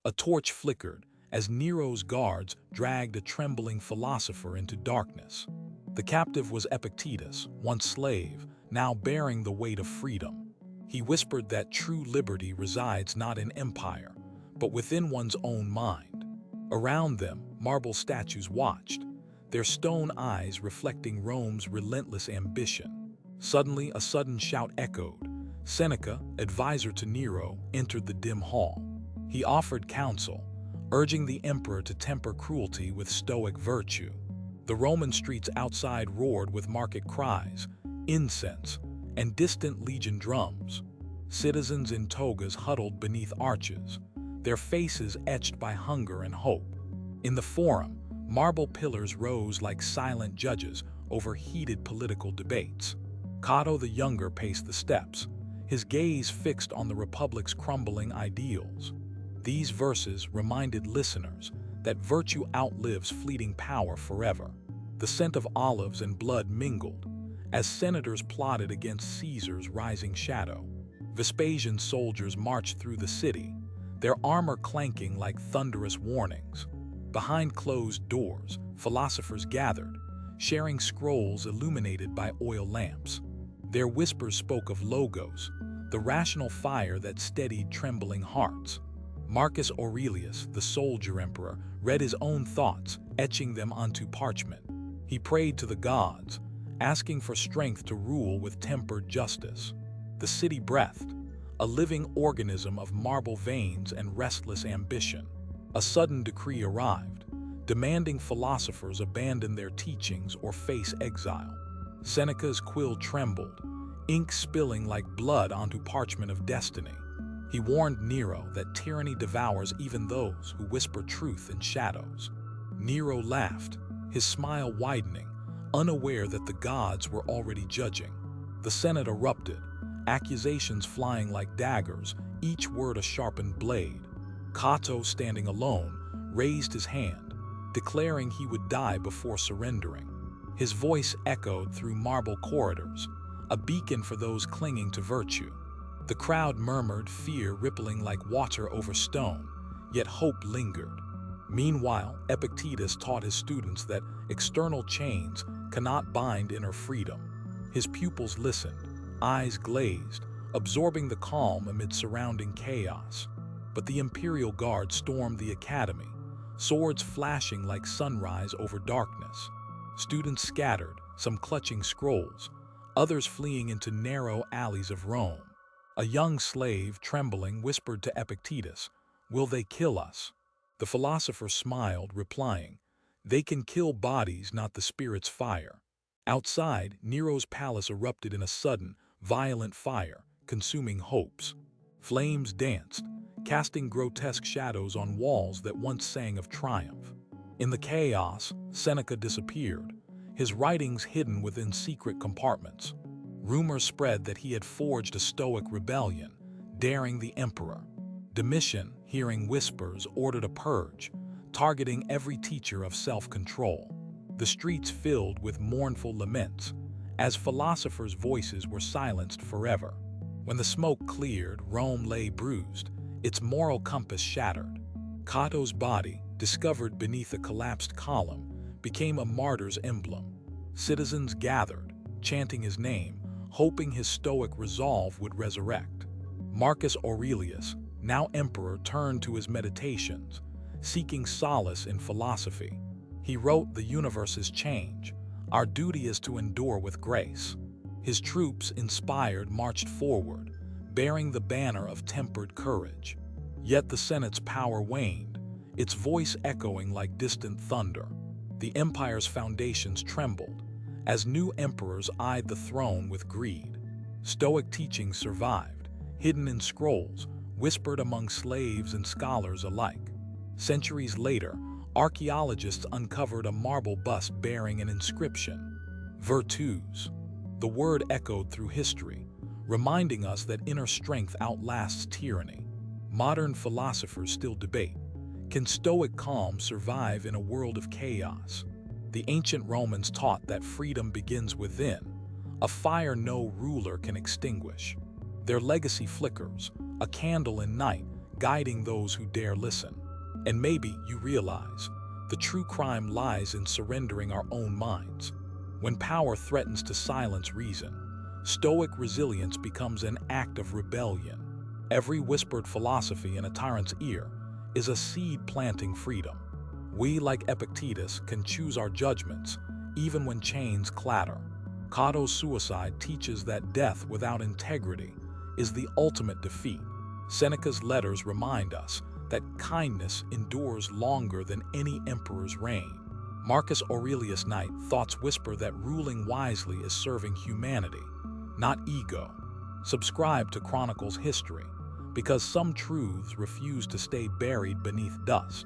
A torch flickered as Nero's guards dragged a trembling philosopher into darkness. The captive was Epictetus, once slave, now bearing the weight of freedom. He whispered that true liberty resides not in empire, but within one's own mind. Around them, marble statues watched, their stone eyes reflecting Rome's relentless ambition. Suddenly, a sudden shout echoed. Seneca, advisor to Nero, entered the dim hall. He offered counsel, urging the emperor to temper cruelty with Stoic virtue. The Roman streets outside roared with market cries, incense, and distant legion drums. Citizens in togas huddled beneath arches, their faces etched by hunger and hope. In the forum, marble pillars rose like silent judges over heated political debates. Cato the Younger paced the steps, his gaze fixed on the Republic's crumbling ideals. These verses reminded listeners that virtue outlives fleeting power forever. The scent of olives and blood mingled as senators plotted against Caesar's rising shadow. Vespasian's soldiers marched through the city, their armor clanking like thunderous warnings. Behind closed doors, philosophers gathered, sharing scrolls illuminated by oil lamps. Their whispers spoke of logos, the rational fire that steadied trembling hearts. Marcus Aurelius, the soldier emperor, read his own thoughts, etching them onto parchment. He prayed to the gods, asking for strength to rule with tempered justice. The city breathed, a living organism of marble veins and restless ambition. A sudden decree arrived, demanding philosophers abandon their teachings or face exile. Seneca's quill trembled, ink spilling like blood onto parchment of destiny. He warned Nero that tyranny devours even those who whisper truth in shadows. Nero laughed, his smile widening, unaware that the gods were already judging. The Senate erupted, accusations flying like daggers, each word a sharpened blade. Cato, standing alone, raised his hand, declaring he would die before surrendering. His voice echoed through marble corridors, a beacon for those clinging to virtue. The crowd murmured, fear rippling like water over stone, yet hope lingered. Meanwhile, Epictetus taught his students that external chains cannot bind inner freedom. His pupils listened, eyes glazed, absorbing the calm amid surrounding chaos. But the imperial guard stormed the academy, swords flashing like sunrise over darkness. Students scattered, some clutching scrolls, others fleeing into narrow alleys of Rome. A young slave, trembling, whispered to Epictetus, "Will they kill us?" The philosopher smiled, replying, "They can kill bodies, not the spirit's fire." Outside, Nero's palace erupted in a sudden, violent fire, consuming hopes. Flames danced, casting grotesque shadows on walls that once sang of triumph. In the chaos, Seneca disappeared, his writings hidden within secret compartments. Rumors spread that he had forged a Stoic rebellion, daring the emperor. Domitian, hearing whispers, ordered a purge, targeting every teacher of self-control. The streets filled with mournful laments, as philosophers' voices were silenced forever. When the smoke cleared, Rome lay bruised, its moral compass shattered. Cato's body, discovered beneath a collapsed column, became a martyr's emblem. Citizens gathered, chanting his name, hoping his Stoic resolve would resurrect. Marcus Aurelius, now emperor, turned to his meditations, seeking solace in philosophy. He wrote, "The universe's change. Our duty is to endure with grace." His troops, inspired, marched forward, bearing the banner of tempered courage. Yet the Senate's power waned, its voice echoing like distant thunder. The empire's foundations trembled, as new emperors eyed the throne with greed. Stoic teachings survived, hidden in scrolls, whispered among slaves and scholars alike. Centuries later, archaeologists uncovered a marble bust bearing an inscription, "Virtus." The word echoed through history, reminding us that inner strength outlasts tyranny. Modern philosophers still debate, can Stoic calm survive in a world of chaos? The ancient Romans taught that freedom begins within, a fire no ruler can extinguish. Their legacy flickers, a candle in night, guiding those who dare listen. And maybe you realize the true crime lies in surrendering our own minds. When power threatens to silence reason, Stoic resilience becomes an act of rebellion. Every whispered philosophy in a tyrant's ear is a seed planting freedom. We, like Epictetus, can choose our judgments, even when chains clatter. Cato's suicide teaches that death without integrity is the ultimate defeat. Seneca's letters remind us that kindness endures longer than any emperor's reign. Marcus Aurelius' thoughts whisper that ruling wisely is serving humanity, not ego. Subscribe to Chronicles history, because some truths refuse to stay buried beneath dust.